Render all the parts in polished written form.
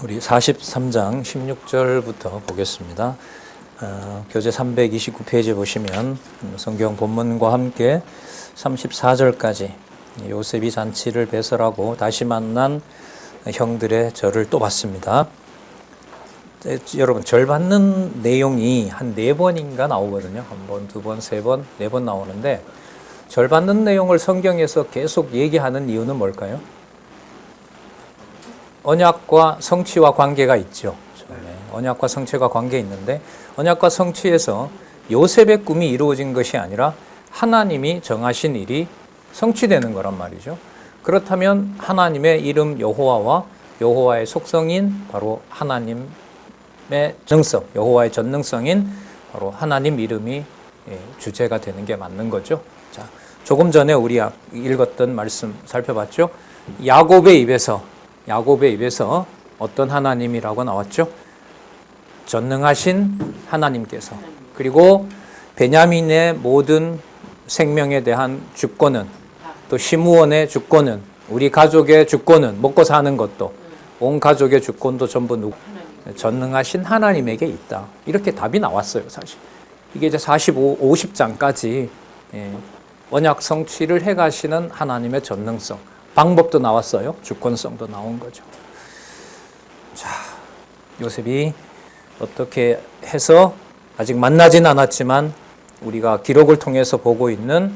우리 43장 16절부터 보겠습니다. 교재 329페이지 보시면 성경 본문과 함께 34절까지 요셉이 잔치를 배설하고 다시 만난 형들의 절을 또 봤습니다. 여러분, 절 받는 내용이 한 4번인가 나오거든요. 한 번, 두 번, 세 번, 4번 나오는데 절 받는 내용을 성경에서 계속 얘기하는 이유는 뭘까요? 언약과 성취와 관계가 있죠. 언약과 성취가 관계 있는데 언약과 성취에서 요셉의 꿈이 이루어진 것이 아니라 하나님이 정하신 일이 성취되는 거란 말이죠. 그렇다면 하나님의 이름 여호와와 여호와의 속성인 바로 하나님의 전능성, 여호와의 전능성인 바로 하나님 이름이 주제가 되는 게 맞는 거죠. 자, 조금 전에 우리 읽었던 말씀 살펴봤죠. 야곱의 입에서 어떤 하나님이라고 나왔죠? 전능하신 하나님께서. 그리고 베냐민의 모든 생명에 대한 주권은, 또 시므온의 주권은, 우리 가족의 주권은, 먹고 사는 것도, 온 가족의 주권도 전부 전능하신 하나님에게 있다. 이렇게 답이 나왔어요, 사실. 이게 이제 50장까지 언약 성취를 해가시는 하나님의 전능성. 방법도 나왔어요. 주권성도 나온 거죠. 자, 요셉이 어떻게 해서 아직 만나진 않았지만 우리가 기록을 통해서 보고 있는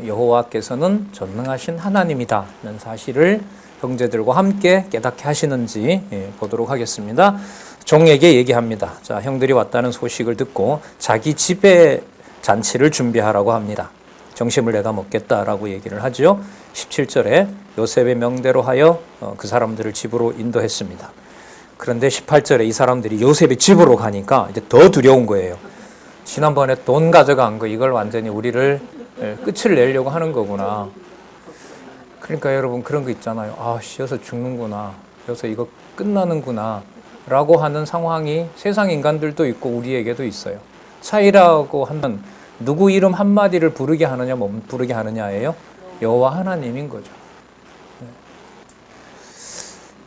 여호와께서는 전능하신 하나님이다는 사실을 형제들과 함께 깨닫게 하시는지 보도록 하겠습니다. 종에게 얘기합니다. 자, 형들이 왔다는 소식을 듣고 자기 집에 잔치를 준비하라고 합니다. 정심을 내가 먹겠다라고 얘기를 하죠. 17절에 요셉의 명대로 하여 그 사람들을 집으로 인도했습니다. 그런데 18절에 이 사람들이 요셉의 집으로 가니까 이제 더 두려운 거예요. 지난번에 돈 가져간 거 이걸 완전히 우리를 끝을 내려고 하는 거구나. 그러니까 여러분 그런 거 있잖아요. 아, 여기서 죽는구나. 여기서 이거 끝나는구나. 라고 하는 상황이 세상 인간들도 있고 우리에게도 있어요. 차이라고 하면 누구 이름 한마디를 부르게 하느냐, 못 부르게 하느냐예요. 여호와 하나님인 거죠.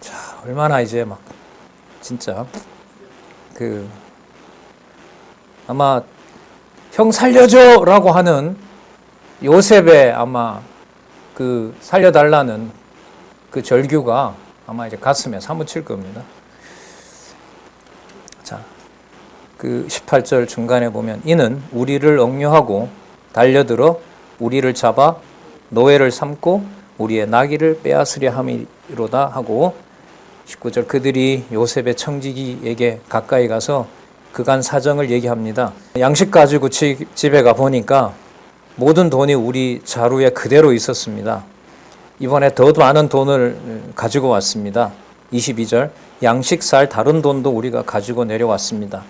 자, 얼마나 이제 막 진짜 아마 형 살려줘라고 하는 요셉의 아마 그 살려달라는 그 절규가 아마 이제 가슴에 사무칠 겁니다. 자, 그 18절 중간에 보면 이는 우리를 억류하고 달려들어 우리를 잡아 노예를 삼고 우리의 나귀를 빼앗으려 함이로다 하고 19절 그들이 요셉의 청지기에게 가까이 가서 그간 사정을 얘기합니다. 양식 가지고 집에 가 보니까 모든 돈이 우리 자루에 그대로 있었습니다. 이번에 더 많은 돈을 가지고 왔습니다. 22절 양식 살 다른 돈도 우리가 가지고 내려왔습니다.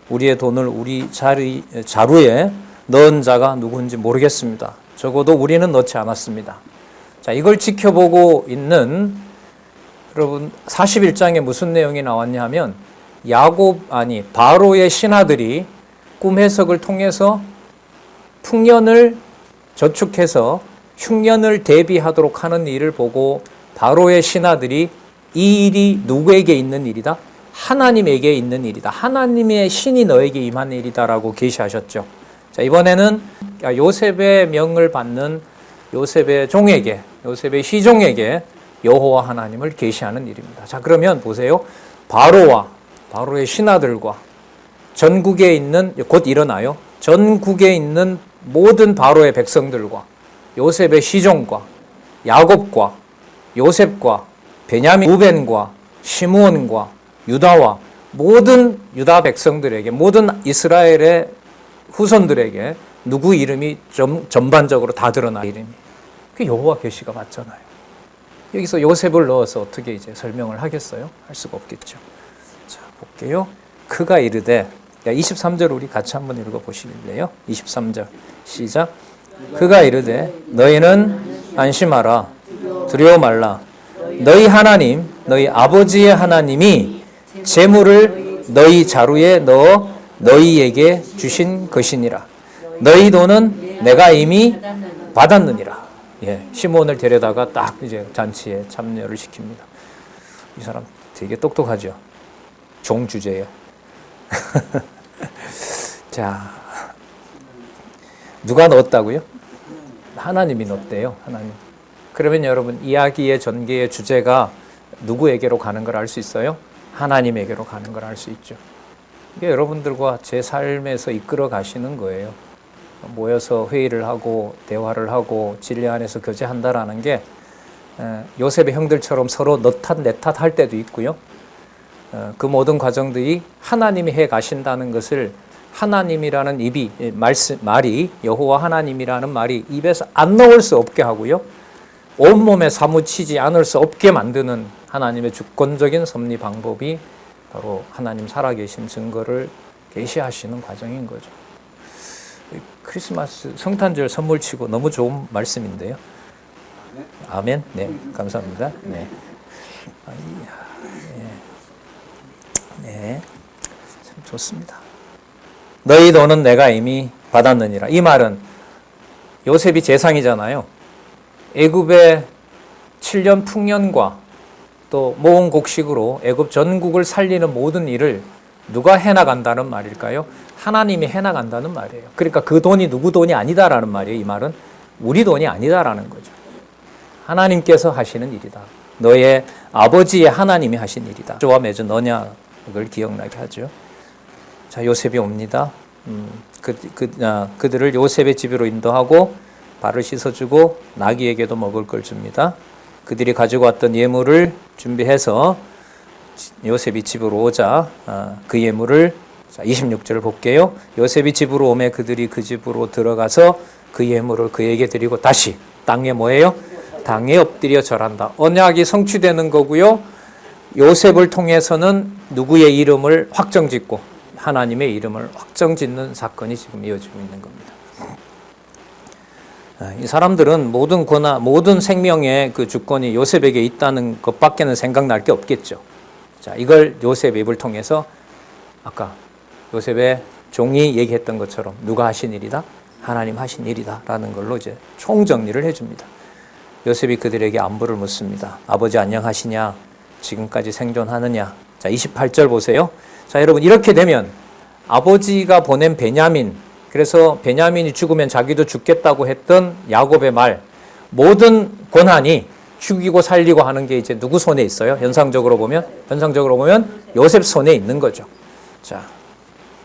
우리의 돈을 우리 자루에 넣은 자가 누구인지 모르겠습니다. 적어도 우리는 넣지 않았습니다. 자, 이걸 지켜보고 있는 여러분 41장에 무슨 내용이 나왔냐 하면 바로의 신하들이 꿈 해석을 통해서 풍년을 저축해서 흉년을 대비하도록 하는 일을 보고 바로의 신하들이 이 일이 누구에게 있는 일이다? 하나님에게 있는 일이다. 하나님의 신이 너에게 임한 일이다라고 계시하셨죠. 자, 이번에는 요셉의 명을 받는 요셉의 종에게, 요셉의 시종에게 여호와 하나님을 계시하는 일입니다. 자, 그러면 보세요. 바로의 신하들과 전국에 있는, 곧 일어나요. 전국에 있는 모든 바로의 백성들과 요셉의 시종과 야곱과 요셉과 베냐민, 루벤과 시므온과 유다와 모든 유다 백성들에게, 모든 이스라엘의 후손들에게 누구 이름이 전반적으로 다 드러나 이름이. 그 여호와 계시가 맞잖아요. 여기서 요셉을 넣어서 어떻게 이제 설명을 하겠어요? 할 수가 없겠죠. 자, 볼게요. 그가 이르되, 23절 우리 같이 한번 읽어 보실래요? 23절 시작. 그가 이르되 너희는 안심하라, 두려워 말라. 너희 하나님, 너희 아버지의 하나님이 재물을 너희 자루에 넣어 너희에게 주신 것이니라. 너희 돈은 내가 이미 받았느니라. 시므온을 데려다가 딱 이제 잔치에 참여를 시킵니다. 이 사람 되게 똑똑하죠. 종 주제예요. 자, 누가 넣었다고요? 하나님이 넣었대요. 하나님. 그러면 여러분 이야기의 전개의 주제가 누구에게로 가는 걸 알 수 있어요? 하나님에게로 가는 걸 알 수 있죠. 이게 여러분들과 제 삶에서 이끌어 가시는 거예요. 모여서 회의를 하고 대화를 하고 진리 안에서 교제한다라는 게 요셉의 형들처럼 서로 너 탓 내 탓 할 때도 있고요. 그 모든 과정들이 하나님이 해 가신다는 것을 하나님이라는 말이 여호와 하나님이라는 말이 입에서 안 나올 수 없게 하고요. 온몸에 사무치지 않을 수 없게 만드는 하나님의 주권적인 섭리 방법이 바로 하나님 살아계신 증거를 계시하시는 과정인 거죠. 크리스마스 성탄절 선물 치고 너무 좋은 말씀인데요. 아멘. 네, 감사합니다. 네. 네, 참 좋습니다. 너희 돈은 내가 이미 받았느니라. 이 말은 요셉이 재상이잖아요. 애굽의 7년 풍년과 또 모은 곡식으로 애굽 전국을 살리는 모든 일을 누가 해나간다는 말일까요? 하나님이 해나간다는 말이에요. 그러니까 그 돈이 누구 돈이 아니다라는 말이에요. 이 말은 우리 돈이 아니다라는 거죠. 하나님께서 하시는 일이다. 너의 아버지의 하나님이 하신 일이다. 저와 맺은 언약을 기억나게 하죠. 자, 요셉이 옵니다. 그들을 요셉의 집으로 인도하고 발을 씻어주고 나귀에게도 먹을 걸 줍니다. 그들이 가지고 왔던 예물을 준비해서 요셉이 집으로 오자 그 예물을 26절을 볼게요. 요셉이 집으로 오매 그들이 그 집으로 들어가서 그 예물을 그에게 드리고 다시 땅에 뭐예요? 땅에 엎드려 절한다. 언약이 성취되는 거고요. 요셉을 통해서는 누구의 이름을 확정짓고 하나님의 이름을 확정짓는 사건이 지금 이어지고 있는 겁니다. 이 사람들은 모든 권한, 모든 생명의 그 주권이 요셉에게 있다는 것밖에는 생각날 게 없겠죠. 자, 이걸 요셉의 입을 통해서 아까 요셉의 종이 얘기했던 것처럼 누가 하신 일이다? 하나님 하신 일이다. 라는 걸로 이제 총정리를 해줍니다. 요셉이 그들에게 안부를 묻습니다. 아버지 안녕하시냐? 지금까지 생존하느냐? 자, 28절 보세요. 자, 여러분 이렇게 되면 아버지가 보낸 베냐민, 그래서 베냐민이 죽으면 자기도 죽겠다고 했던 야곱의 말, 모든 권한이 죽이고 살리고 하는 게 이제 누구 손에 있어요? 현상적으로 보면 요셉 손에 있는 거죠. 자,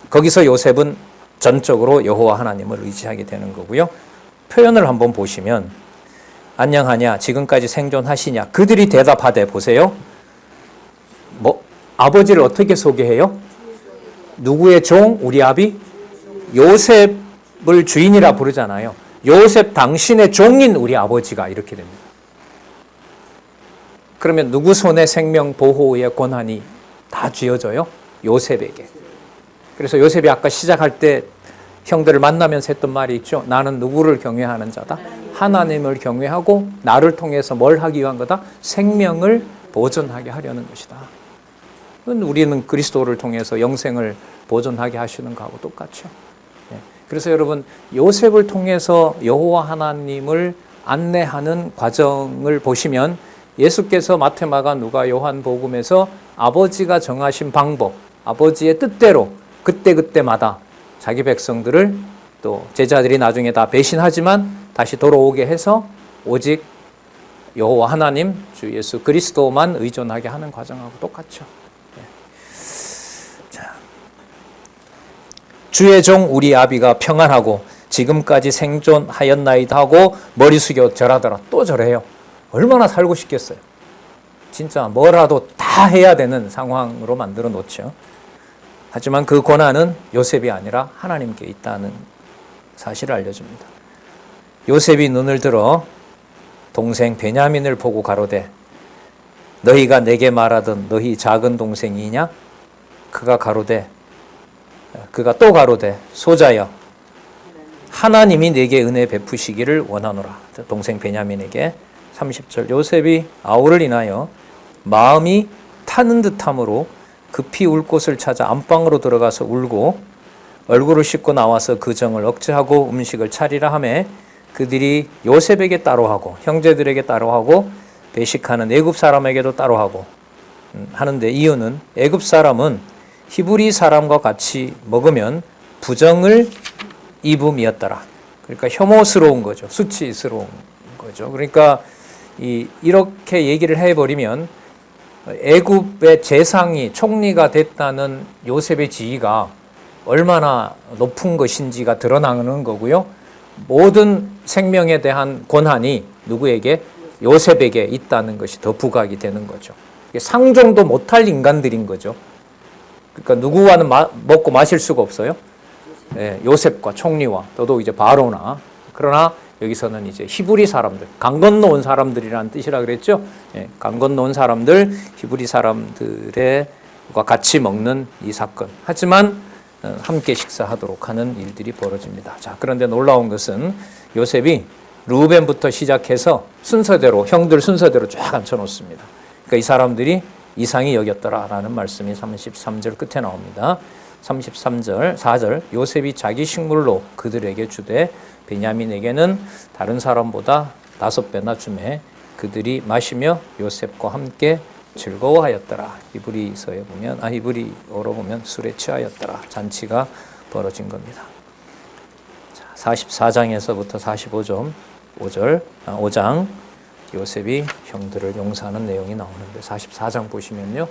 거기서 요셉은 전적으로 여호와 하나님을 의지하게 되는 거고요. 표현을 한번 보시면 안녕하냐? 지금까지 생존하시냐? 그들이 대답하되 보세요. 아버지를 어떻게 소개해요? 누구의 종? 우리 아비? 요셉을 주인이라 부르잖아요. 요셉 당신의 종인 우리 아버지가 이렇게 됩니다. 그러면 누구 손에 생명 보호의 권한이 다 쥐어져요? 요셉에게. 그래서 요셉이 아까 시작할 때 형들을 만나면서 했던 말이 있죠. 나는 누구를 경외하는 자다? 하나님을 경외하고 나를 통해서 뭘 하기 위한 거다? 생명을 보존하게 하려는 것이다. 우리는 그리스도를 통해서 영생을 보존하게 하시는 거하고 똑같죠. 그래서 여러분 요셉을 통해서 여호와 하나님을 안내하는 과정을 보시면 예수께서 마태, 마가, 누가, 요한 복음에서 아버지가 정하신 방법, 아버지의 뜻대로 그때그때마다 자기 백성들을 또 제자들이 나중에 다 배신하지만 다시 돌아오게 해서 오직 여호와 하나님, 주 예수 그리스도만 의존하게 하는 과정하고 똑같죠. 주의 종 우리 아비가 평안하고 지금까지 생존하였나이다 하고 머리 숙여 절하더라. 또 절해요. 얼마나 살고 싶겠어요. 진짜 뭐라도 다 해야 되는 상황으로 만들어 놓죠. 하지만 그 권한은 요셉이 아니라 하나님께 있다는 사실을 알려줍니다. 요셉이 눈을 들어 동생 베냐민을 보고 가로되 너희가 내게 말하던 너희 작은 동생이냐? 그가 또 가로되 소자여 하나님이 내게 은혜 베푸시기를 원하노라. 동생 베냐민에게 30절 요셉이 아우를 인하여 마음이 타는 듯함으로 급히 울 곳을 찾아 안방으로 들어가서 울고 얼굴을 씻고 나와서 그 정을 억제하고 음식을 차리라 하매 그들이 요셉에게 따로 하고 형제들에게 따로 하고 배식하는 애굽 사람에게도 따로 하고 하는데 이유는 애굽 사람은 히브리 사람과 같이 먹으면 부정을 입음이었더라. 그러니까 혐오스러운 거죠. 수치스러운 거죠. 그러니까 이렇게 얘기를 해버리면 애굽의 재상이 총리가 됐다는 요셉의 지위가 얼마나 높은 것인지가 드러나는 거고요. 모든 생명에 대한 권한이 누구에게? 요셉에게 있다는 것이 더 부각이 되는 거죠. 상종도 못할 인간들인 거죠. 그러니까 누구와는 먹고 마실 수가 없어요. 예, 요셉과 총리와 또도 이제 바로나. 그러나 여기서는 이제 히브리 사람들, 강 건너온 사람들이라는 뜻이라 그랬죠. 예, 강 건너온 사람들, 히브리 사람들과 같이 먹는 이 사건. 하지만 함께 식사하도록 하는 일들이 벌어집니다. 자, 그런데 놀라운 것은 요셉이 루벤부터 시작해서 순서대로, 형들 순서대로 쫙 앉혀놓습니다. 그러니까 이 사람들이 이상히 여겼더라라는 말씀이 33절 끝에 나옵니다. 33절, 4절, 요셉이 자기 식물로 그들에게 주되 베냐민에게는 다른 사람보다 5배나 주매 그들이 마시며 요셉과 함께 즐거워하였더라. 히브리서에 보면, 히브리어로 보면 술에 취하였더라. 잔치가 벌어진 겁니다. 자, 44장에서부터 5장, 요셉이 형들을 용서하는 내용이 나오는데 44장 보시면요.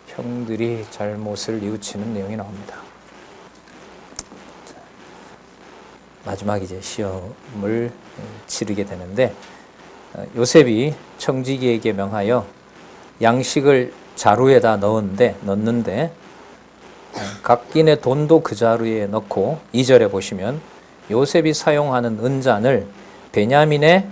형들이 잘못을 뉘우치는 내용이 나옵니다. 마지막 이제 시험을 치르게 되는데 요셉이 청지기에게 명하여 양식을 자루에다 넣는데 각인의 돈도 그 자루에 넣고 2절에 보시면 요셉이 사용하는 은잔을 베냐민의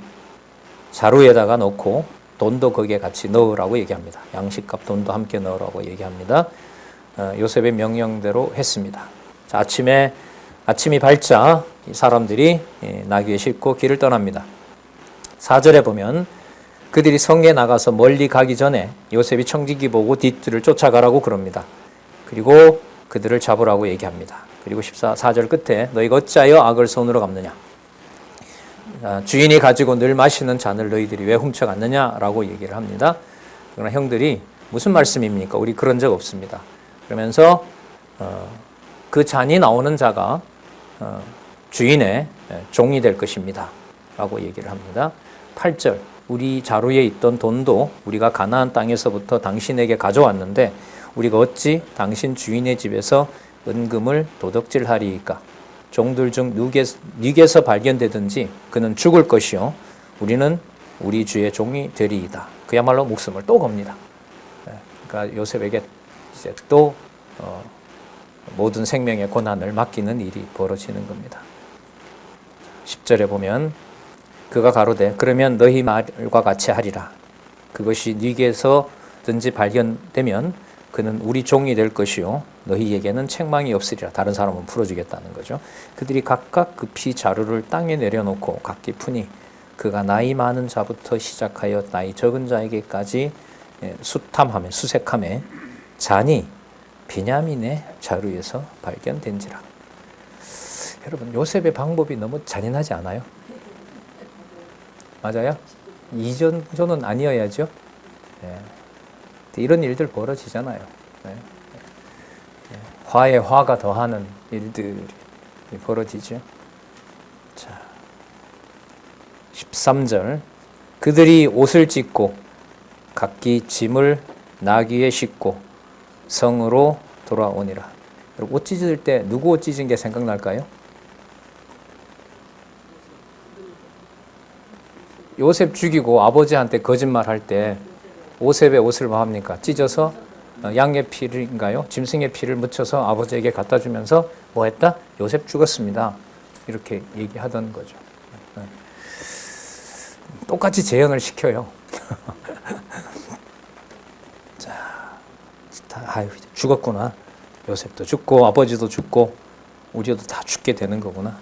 자루에다가 넣고 돈도 거기에 같이 넣으라고 얘기합니다. 양식값 돈도 함께 넣으라고 얘기합니다. 요셉의 명령대로 했습니다. 자, 아침이 밝자 사람들이 나귀에 싣고 길을 떠납니다. 4절에 보면 그들이 성에 나가서 멀리 가기 전에 요셉이 청지기 보고 뒤뜰을 쫓아가라고 그럽니다. 그리고 그들을 잡으라고 얘기합니다. 그리고 4절 끝에 너희가 어찌하여 악을 손으로 갚느냐? 주인이 가지고 늘 마시는 잔을 너희들이 왜 훔쳐갔느냐라고 얘기를 합니다. 그러나 형들이 무슨 말씀입니까? 우리 그런 적 없습니다. 그러면서 그 잔이 나오는 자가 주인의 종이 될 것입니다. 라고 얘기를 합니다. 8절 우리 자루에 있던 돈도 우리가 가나안 땅에서부터 당신에게 가져왔는데 우리가 어찌 당신 주인의 집에서 은금을 도둑질하리이까? 종들 중 누구에서 발견되든지 그는 죽을 것이요 우리는 우리 주의 종이 되리이다. 그야말로 목숨을 또 겁니다. 그러니까 요셉에게 이제 또 모든 생명의 고난을 맡기는 일이 벌어지는 겁니다. 10절에 보면 그가 가로되 그러면 너희 말과 같이 하리라. 그것이 네게서든지 발견되면 그는 우리 종이 될 것이요 너희에게는 책망이 없으리라. 다른 사람은 풀어주겠다는 거죠. 그들이 각각 급히 자루를 땅에 내려놓고 각기 푸니 그가 나이 많은 자부터 시작하여 나이 적은 자에게까지 수색함에 잔이 베냐민의 자루에서 발견된지라. 여러분 요셉의 방법이 너무 잔인하지 않아요? 맞아요? 이 정도는 아니어야죠. 네. 이런 일들 벌어지잖아요. 네. 화에 화가 더하는 일들이 벌어지죠. 자, 13절 그들이 옷을 찢고 각기 짐을 나귀에 싣고 성으로 돌아오니라. 여러분 옷 찢을 때 누구 옷 찢은 게 생각날까요? 요셉 죽이고 아버지한테 거짓말할 때 요셉의 옷을 뭐 합니까? 찢어서 양의 피인가요? 짐승의 피를 묻혀서 아버지에게 갖다 주면서 뭐 했다? 요셉 죽었습니다. 이렇게 얘기하던 거죠. 똑같이 재현을 시켜요. 자, 이제 죽었구나. 요셉도 죽고 아버지도 죽고 우리도 다 죽게 되는 거구나.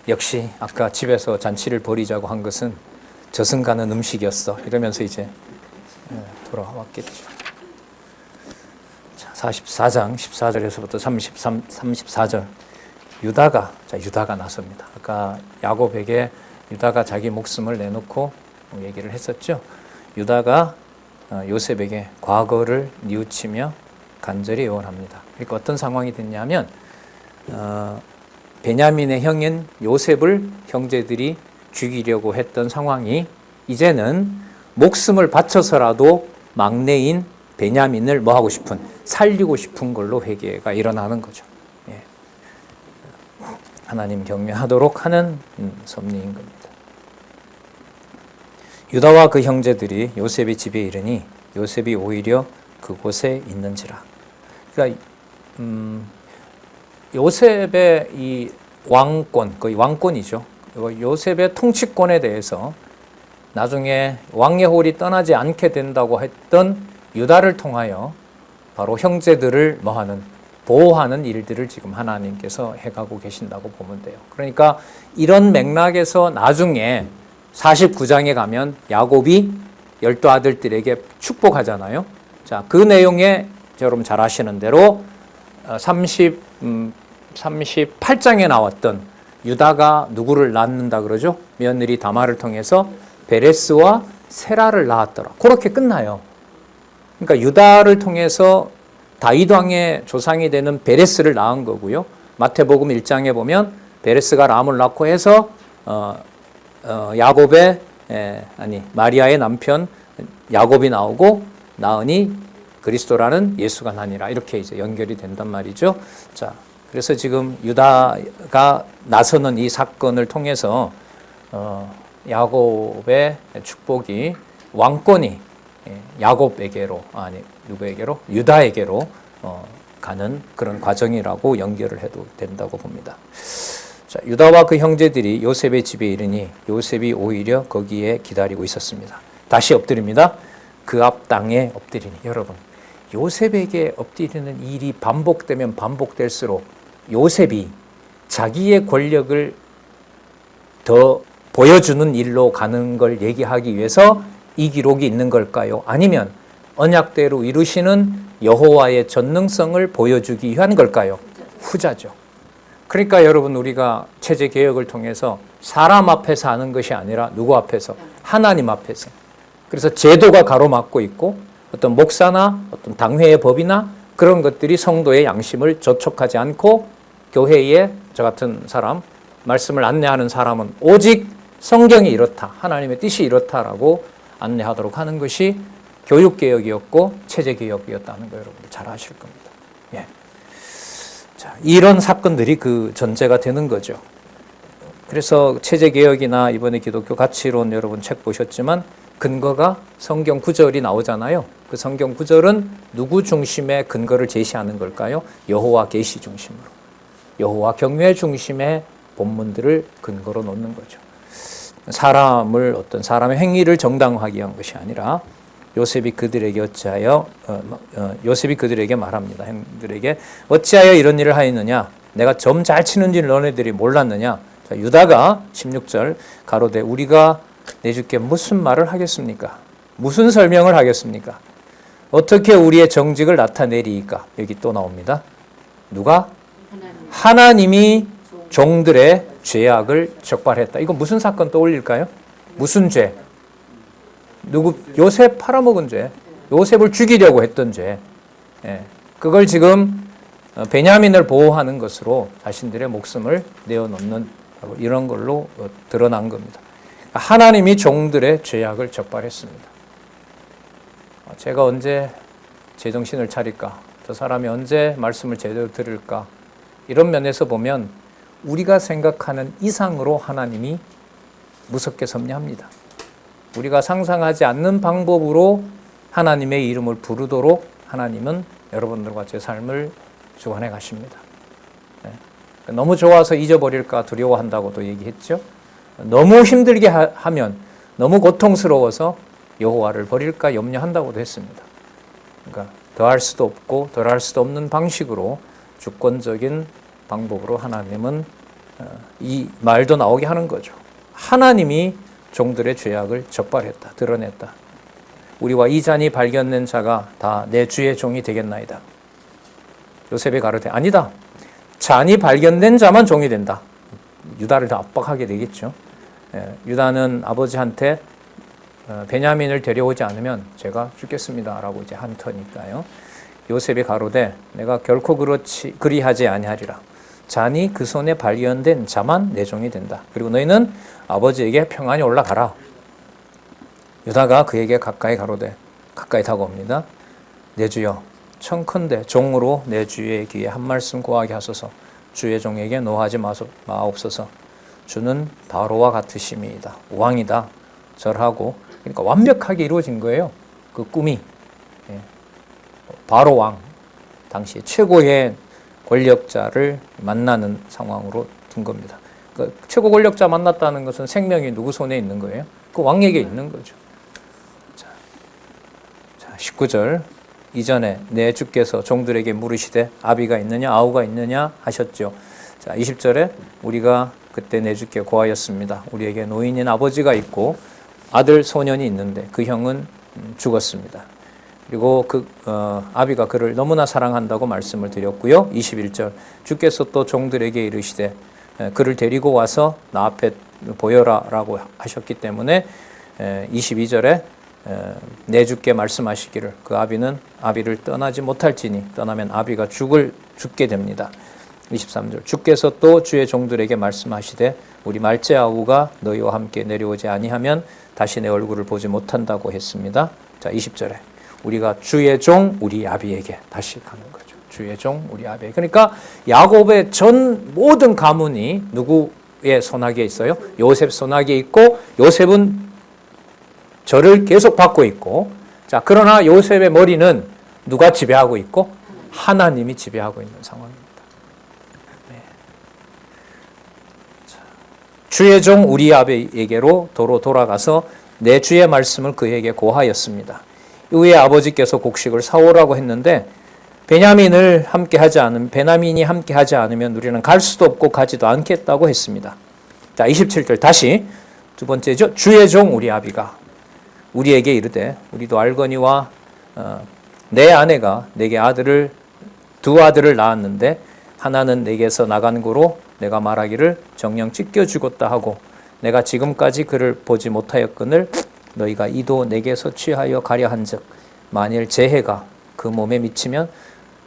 역시 아까 집에서 잔치를 벌이자고 한 것은 저승가는 음식이었어. 이러면서 이제 돌아왔겠죠. 자, 44장 14절에서부터 34절 유다가 나섭니다. 아까 야곱에게 유다가 자기 목숨을 내놓고 얘기를 했었죠. 유다가 요셉에게 과거를 뉘우치며 간절히 애원합니다. 그러니까 어떤 상황이 됐냐면 베냐민의 형인 요셉을 형제들이 죽이려고 했던 상황이 이제는 목숨을 바쳐서라도 막내인 베냐민을 뭐 하고 싶은, 살리고 싶은 걸로 회개가 일어나는 거죠. 예. 하나님 경외하도록 하는 섭리인 겁니다. 유다와 그 형제들이 요셉의 집에 이르니 요셉이 오히려 그곳에 있는지라. 그러니까 요셉의 이 왕권, 거의 왕권이죠. 요셉의 통치권에 대해서 나중에 왕의 홀이 떠나지 않게 된다고 했던 유다를 통하여 바로 형제들을 뭐하는, 보호하는 일들을 지금 하나님께서 해가고 계신다고 보면 돼요. 그러니까 이런 맥락에서 나중에 49장에 가면 야곱이 12아들들에게 축복하잖아요. 자, 그 내용에 여러분 잘 아시는 대로 38장에 나왔던 유다가 누구를 낳는다 그러죠? 며느리 다말을 통해서 베레스와 세라를 낳았더라. 그렇게 끝나요. 그러니까 유다를 통해서 다윗 왕의 조상이 되는 베레스를 낳은 거고요. 마태복음 1장에 보면 베레스가 람을 낳고 해서 야곱의 마리아의 남편 야곱이 나오고 나으니 그리스도라는 예수가 나니라, 이렇게 이제 연결이 된단 말이죠. 자, 그래서 지금 유다가 나서는 이 사건을 통해서 야곱의 축복이, 왕권이 야곱에게로, 누구에게로? 유다에게로 가는 그런 과정이라고 연결을 해도 된다고 봅니다. 자, 유다와 그 형제들이 요셉의 집에 이르니 요셉이 오히려 거기에 기다리고 있었습니다. 다시 엎드립니다. 그 앞 땅에 엎드리니. 여러분, 요셉에게 엎드리는 일이 반복되면 반복될수록 요셉이 자기의 권력을 더 보여주는 일로 가는 걸 얘기하기 위해서 이 기록이 있는 걸까요? 아니면 언약대로 이루시는 여호와의 전능성을 보여주기 위한 걸까요? 후자죠. 그러니까 여러분, 우리가 체제 개혁을 통해서 사람 앞에서 하는 것이 아니라 누구 앞에서? 하나님 앞에서. 그래서 제도가 가로막고 있고 어떤 목사나 어떤 당회의 법이나 그런 것들이 성도의 양심을 저촉하지 않고 교회에 저 같은 사람, 말씀을 안내하는 사람은 오직 성경이 이렇다, 하나님의 뜻이 이렇다라고 안내하도록 하는 것이 교육개혁이었고 체제개혁이었다는 거 여러분들 잘 아실 겁니다. 예. 자, 이런 사건들이 그 전제가 되는 거죠. 그래서 체제개혁이나 이번에 기독교 가치론 여러분 책 보셨지만 근거가 성경 구절이 나오잖아요. 그 성경 구절은 누구 중심의 근거를 제시하는 걸까요? 여호와 계시 중심으로, 여호와 경외 중심의 본문들을 근거로 놓는 거죠. 사람을, 어떤 사람의 행위를 정당화하기 위한 것이 아니라 요셉이 그들에게 요셉이 그들에게 말합니다. 형들에게 어찌하여 이런 일을 하였느냐? 내가 점 잘 치는 줄 너네들이 몰랐느냐? 자, 유다가 16절 가로되 우리가 내 주께 무슨 말을 하겠습니까? 무슨 설명을 하겠습니까? 어떻게 우리의 정직을 나타내리이까? 여기 또 나옵니다. 누가? 하나님이 종들의 죄악을 적발했다. 이거 무슨 사건 떠올릴까요? 무슨 죄? 누구? 요셉 팔아먹은 죄. 요셉을 죽이려고 했던 죄. 예. 그걸 지금 베냐민을 보호하는 것으로 자신들의 목숨을 내어놓는 이런 걸로 드러난 겁니다. 하나님이 종들의 죄악을 적발했습니다. 제가 언제 제정신을 차릴까? 저 사람이 언제 말씀을 제대로 들을까? 이런 면에서 보면 우리가 생각하는 이상으로 하나님이 무섭게 섭리합니다. 우리가 상상하지 않는 방법으로 하나님의 이름을 부르도록 하나님은 여러분들과 제 삶을 주관해 가십니다. 너무 좋아서 잊어버릴까 두려워한다고도 얘기했죠. 너무 힘들게 하면, 너무 고통스러워서 여호와를 버릴까 염려한다고도 했습니다. 그러니까 더할 수도 없고 덜할 수도 없는 방식으로, 주권적인 방법으로 하나님은 이 말도 나오게 하는 거죠. 하나님이 종들의 죄악을 적발했다, 드러냈다. 우리와 이 잔이 발견된 자가 다 내 주의 종이 되겠나이다. 요셉이 가로되 아니다. 잔이 발견된 자만 종이 된다. 유다를 더 압박하게 되겠죠. 유다는 아버지한테 베냐민을 데려오지 않으면 제가 죽겠습니다라고 이제 한 터니까요. 요셉이 가로되 내가 결코 그리하지 아니하리라. 자니 그 손에 발견된 자만 내 종이 된다. 그리고 너희는 아버지에게 평안히 올라가라. 유다가 그에게 가까이 가로되 가까이 다가옵니다. 내 주여 청컨대 종으로 내 주의 귀에 한 말씀 고하게 하소서. 주의 종에게 노하지 마옵소서. 주는 바로와 같으심이이다. 왕이다. 절하고 그러니까 완벽하게 이루어진 거예요. 그 꿈이. 바로 왕, 당시 최고의 권력자를 만나는 상황으로 둔 겁니다. 그러니까 최고 권력자 만났다는 것은 생명이 누구 손에 있는 거예요? 그 왕에게 있는 거죠. 자, 19절 이전에 내 주께서 종들에게 물으시되 아비가 있느냐 아우가 있느냐 하셨죠. 자, 20절에 우리가 그때 내 주께 고하였습니다. 우리에게 노인인 아버지가 있고 아들 소년이 있는데 그 형은 죽었습니다. 그리고 아비가 그를 너무나 사랑한다고 말씀을 드렸고요. 21절 주께서 또 종들에게 이르시되 그를 데리고 와서 나 앞에 보여라 라고 하셨기 때문에 22절에 내 주께 말씀하시기를 그 아비를 떠나지 못할지니 떠나면 아비가 죽게 됩니다. 23절 주께서 또 주의 종들에게 말씀하시되 우리 말째 아우가 너희와 함께 내려오지 아니하면 다시 내 얼굴을 보지 못한다고 했습니다. 자, 20절에 우리가 주의 종 우리 아비에게 다시 가는 거죠. 주의 종 우리 아비에게. 그러니까 야곱의 전 모든 가문이 누구의 손아귀에 있어요? 요셉 손아귀에 있고 요셉은 절을 계속 받고 있고 자, 그러나 요셉의 머리는 누가 지배하고 있고 하나님이 지배하고 있는 상황입니다. 네. 자, 주의 종 우리 아비에게로 도로 돌아가서 내 주의 말씀을 그에게 고하였습니다. 이후에 아버지께서 곡식을 사오라고 했는데 베냐민이 함께 하지 않으면 우리는 갈 수도 없고 가지도 않겠다고 했습니다. 자, 27절 다시 두 번째죠. 주의 종 우리 아비가 우리에게 이르되 우리도 알거니와 내 아내가 내게 두 아들을 낳았는데 하나는 내게서 나간 고로 내가 말하기를 정령 찢겨 죽었다 하고 내가 지금까지 그를 보지 못하였거늘 너희가 이도 내게서 취하여 가려 한즉 만일 재해가 그 몸에 미치면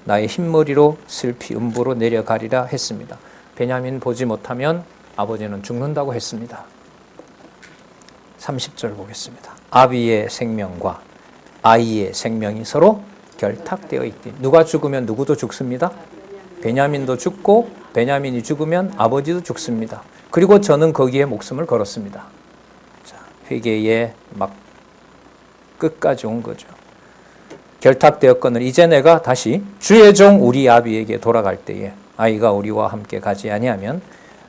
나의 흰머리로 슬피 음부로 내려가리라 했습니다. 베냐민 보지 못하면 아버지는 죽는다고 했습니다. 30절 보겠습니다. 아비의 생명과 아이의 생명이 서로 결탁되어 있대. 누가 죽으면 누구도 죽습니다. 베냐민도 죽고 베냐민이 죽으면 아버지도 죽습니다. 그리고 저는 거기에 목숨을 걸었습니다. 자, 회개에 막 끝까지 온 거죠. 결탁되었거늘 이제 내가 다시 주의 종 우리 아비에게 돌아갈 때에 아이가 우리와 함께 가지 아니하면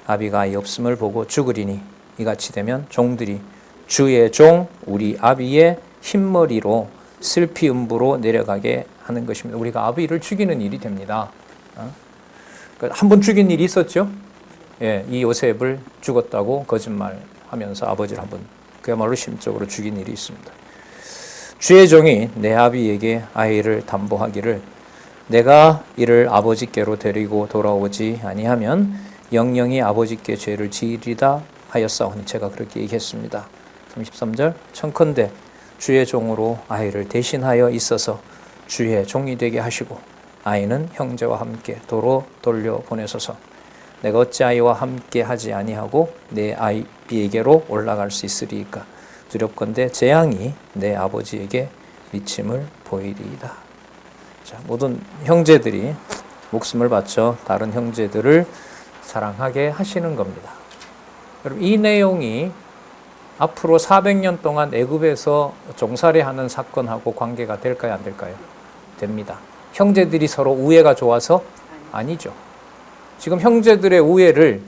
아비가 아이 없음을 보고 죽으리니 이같이 되면 종들이 주의 종 우리 아비의 흰머리로 슬피 음부로 내려가게 하는 것입니다. 우리가 아비를 죽이는 일이 됩니다. 한 번 죽인 일이 있었죠. 예, 이 요셉을 죽었다고 거짓말하면서 아버지를 한번 그야말로 심적으로 죽인 일이 있습니다. 주의 종이 내 아비에게 아이를 담보하기를 내가 이를 아버지께로 데리고 돌아오지 아니하면 영영이 아버지께 죄를 지으리다 하였사오니 제가 그렇게 얘기했습니다. 33절 청컨대 주의 종으로 아이를 대신하여 있어서 주의 종이 되게 하시고 아이는 형제와 함께 도로 돌려보내소서. 내가 어찌 아이와 함께 하지 아니하고 내 아비에게로 올라갈 수 있으리이까. 두렵건대 재앙이 내 아버지에게 미침을 보이리이다. 자, 모든 형제들이 목숨을 바쳐 다른 형제들을 사랑하게 하시는 겁니다. 여러분, 이 내용이 앞으로 400년 동안 애굽에서 종살이하는 사건하고 관계가 될까요, 안 될까요? 됩니다. 형제들이 서로 우애가 좋아서? 아니죠. 지금 형제들의 우애를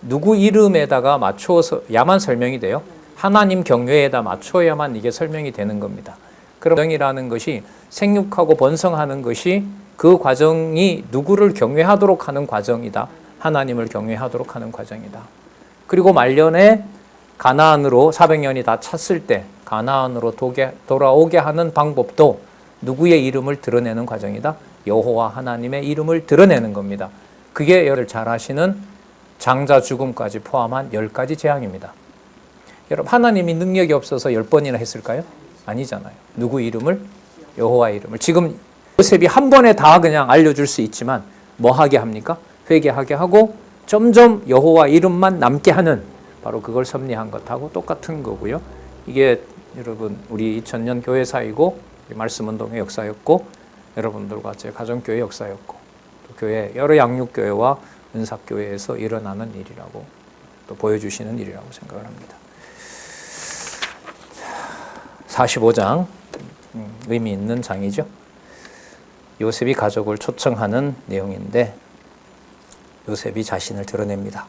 누구 이름에다가 맞추어서야만 설명이 돼요? 하나님 경외에다 맞춰야만 이게 설명이 되는 겁니다. 그럼 경이라는 것이 생육하고 번성하는 것이 그 과정이 누구를 경외하도록 하는 과정이다. 하나님을 경외하도록 하는 과정이다. 그리고 말년에 가나안으로 400년이 다 찼을 때 가나안으로 돌아오게 하는 방법도 누구의 이름을 드러내는 과정이다. 여호와 하나님의 이름을 드러내는 겁니다. 그게 여러분들 잘 아시는 장자 죽음까지 포함한 10가지 재앙입니다. 여러분 하나님이 능력이 없어서 10번이나 했을까요? 아니잖아요. 누구 이름을? 여호와 이름을. 지금 요셉이 한 번에 다 그냥 알려줄 수 있지만 뭐 하게 합니까? 회개하게 하고 점점 여호와 이름만 남게 하는, 바로 그걸 섭리한 것하고 똑같은 거고요. 이게 여러분 우리 2000년 교회사이고 말씀운동의 역사였고 여러분들과 제 가정교회 역사였고 또 교회 여러 양육교회와 은사교회에서 일어나는 일이라고 또 보여주시는 일이라고 생각을 합니다. 45장 의미 있는 장이죠. 요셉이 가족을 초청하는 내용인데 요셉이 자신을 드러냅니다.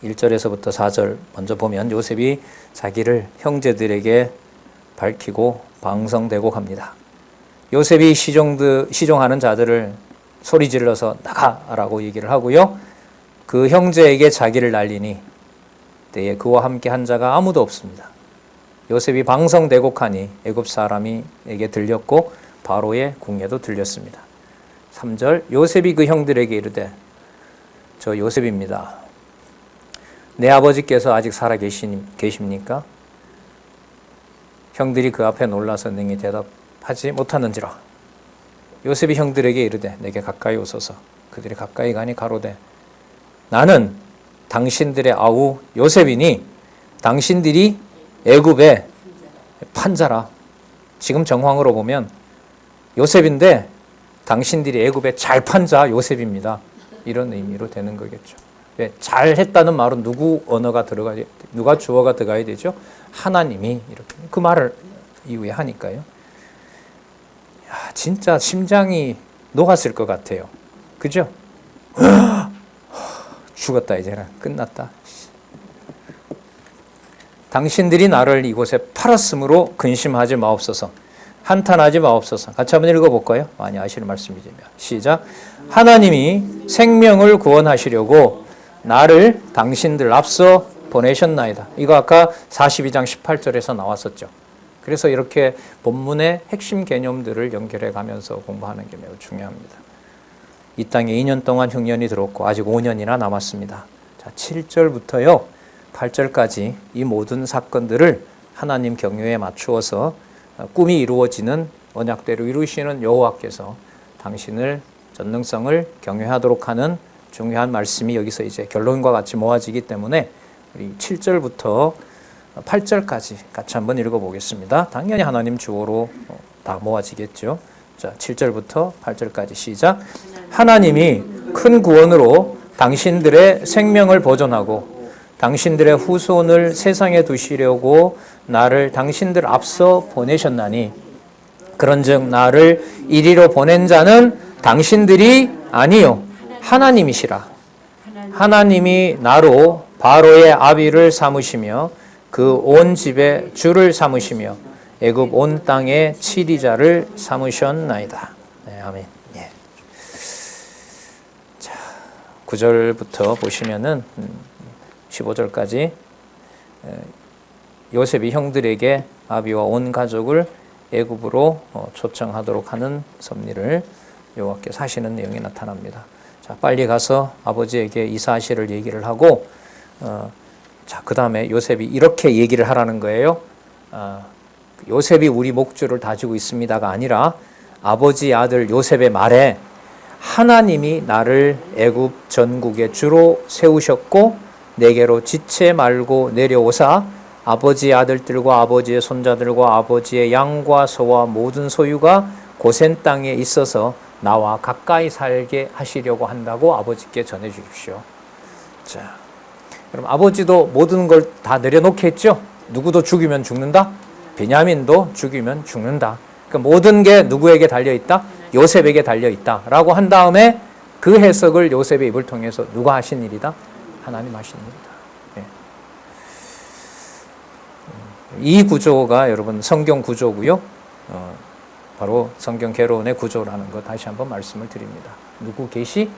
1절에서부터 4절 먼저 보면 요셉이 자기를 형제들에게 밝히고 방성되고 갑니다. 요셉이 시종하는 자들을 소리 질러서 나가라고 얘기를 하고요. 그 형제에게 자기를 날리니 때에 그와 함께 한 자가 아무도 없습니다. 요셉이 방성되고 하니 애굽 사람에게 들렸고 바로의 궁에도 들렸습니다. 3절 요셉이 그 형들에게 이르되 저 요셉입니다. 내 아버지께서 아직 살아 계십니까? 형들이 그 앞에 놀라서 능히 대답하지 못하는지라. 요셉이 형들에게 이르되 내게 가까이 오소서. 그들이 가까이 가니 가로되 나는 당신들의 아우 요셉이니 당신들이 애굽의 판자라. 지금 정황으로 보면 요셉인데 당신들이 애굽의 잘 판자 요셉입니다. 이런 의미로 되는 거겠죠. 네, 잘했다는 말은 누구 언어가 들어가야, 누가 주어가 들어가야 되죠? 하나님이 이렇게 그 말을 이후에 하니까요. 야, 진짜 심장이 녹았을 것 같아요. 그죠? 죽었다 이제는 끝났다. 당신들이 나를 이곳에 팔았으므로 근심하지 마옵소서. 한탄하지 마옵소서. 같이 한번 읽어볼까요? 많이 아시는 말씀이지만 시작. 하나님이 생명을 구원하시려고 나를 당신들 앞서 보내셨나이다. 이거 아까 42장 18절에서 나왔었죠. 그래서 이렇게 본문의 핵심 개념들을 연결해 가면서 공부하는 게 매우 중요합니다. 이 땅에 2년 동안 흉년이 들었고 아직 5년이나 남았습니다. 자, 7절부터요 8절까지 이 모든 사건들을 하나님 경유에 맞추어서 꿈이 이루어지는 언약대로 이루시는 여호와께서 당신을 전능성을 경외하도록 하는 중요한 말씀이 여기서 이제 결론과 같이 모아지기 때문에 우리 7절부터 8절까지 같이 한번 읽어보겠습니다. 당연히 하나님 주어로 다 모아지겠죠. 자, 7절부터 8절까지 시작. 하나님이 큰 구원으로 당신들의 생명을 보존하고 당신들의 후손을 세상에 두시려고 나를 당신들 앞서 보내셨나니 그런즉 나를 이리로 보낸 자는 당신들이 아니요 하나님이시라. 하나님이 나로 바로의 아비를 삼으시며 그 온 집에 주를 삼으시며 애굽 온 땅의 치리자를 삼으셨나이다. 네, 아멘. 예. 자, 9절부터 보시면은 15절까지 요셉이 형들에게 아비와 온 가족을 애굽으로 초청하도록 하는 섭리를 여호와께서 하시는 내용이 나타납니다. 자, 빨리 가서 아버지에게 이 사실을 얘기를 하고 자, 그 다음에 요셉이 이렇게 얘기를 하라는 거예요. 요셉이 우리 목줄을 다지고 있습니다가 아니라 아버지 아들 요셉의 말에 하나님이 나를 애굽 전국의 주로 세우셨고 내게로 지체 말고 내려오사 아버지의 아들들과 아버지의 손자들과 아버지의 양과 소와 모든 소유가 고센 땅에 있어서 나와 가까이 살게 하시려고 한다고 아버지께 전해 주십시오. 자, 그럼 아버지도 모든 걸 다 내려놓겠죠? 누구도 죽이면 죽는다? 베냐민도 죽이면 죽는다. 그러니까 모든 게 누구에게 달려있다? 요셉에게 달려있다. 라고 한 다음에 그 해석을 요셉의 입을 통해서 누가 하신 일이다? 하나님 하신 일이다. 네. 이 구조가 여러분 성경 구조고요. 바로 성경 개론의 구조라는 것 다시 한번 말씀을 드립니다. 누구 계시?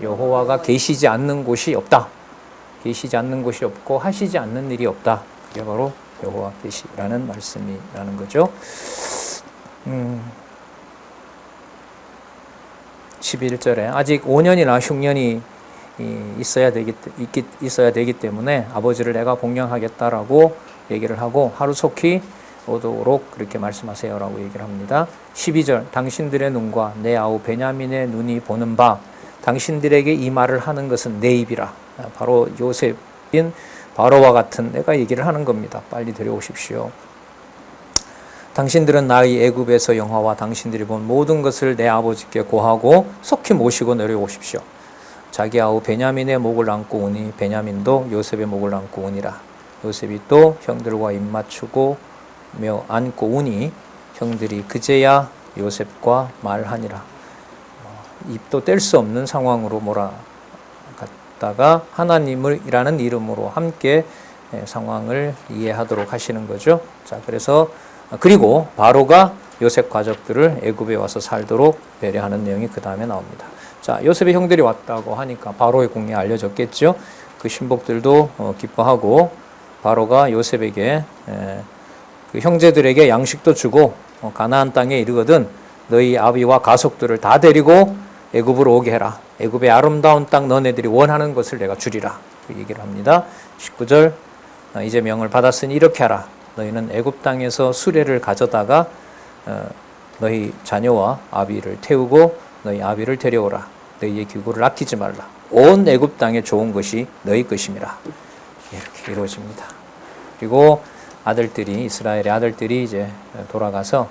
여호와가 계시지 않는 곳이 없다. 계시지 않는 곳이 없고 하시지 않는 일이 없다. 그게 바로 여호와 계시라는 말씀이라는 거죠. 11절에 아직 5년이나 흉년이 있어야 되기 때문에 아버지를 내가 복령하겠다라고 얘기를 하고 하루속히 오도록 그렇게 말씀하세요라고 얘기를 합니다. 12절 당신들의 눈과 내 아우 베냐민의 눈이 보는 바 당신들에게 이 말을 하는 것은 내 입이라. 바로 요셉인 바로와 같은 내가 얘기를 하는 겁니다. 빨리 데려오십시오. 당신들은 나의 애굽에서 영화와 당신들이 본 모든 것을 내 아버지께 고하고 속히 모시고 내려오십시오. 자기 아우 베냐민의 목을 안고 오니 베냐민도 요셉의 목을 안고 오니라. 요셉이 또 형들과 입맞추고 안고 오니 형들이 그제야 요셉과 말하니라. 입도 뗄 수 없는 상황으로 몰아갔다가 하나님이라는 이름으로 함께 상황을 이해하도록 하시는 거죠. 자, 그리고 바로가 요셉 가족들을 애굽에 와서 살도록 배려하는 내용이 그 다음에 나옵니다. 자, 요셉의 형들이 왔다고 하니까 바로의 궁에 알려졌겠죠. 그 신복들도 기뻐하고 바로가 요셉에게 그 형제들에게 양식도 주고 가나안 땅에 이르거든 너희 아비와 가족들을 다 데리고 애굽으로 오게 해라. 애굽의 아름다운 땅 너네들이 원하는 것을 내가 주리라. 그 얘기를 합니다. 19절 이제 명을 받았으니 이렇게 하라. 너희는 애굽 땅에서 수레를 가져다가 너희 자녀와 아비를 태우고 너희 아비를 데려오라. 너희의 기구를 아끼지 말라. 온 애굽 땅에 좋은 것이 너희 것임이라. 이렇게 이루어집니다. 그리고 이스라엘의 아들들이 이제 돌아가서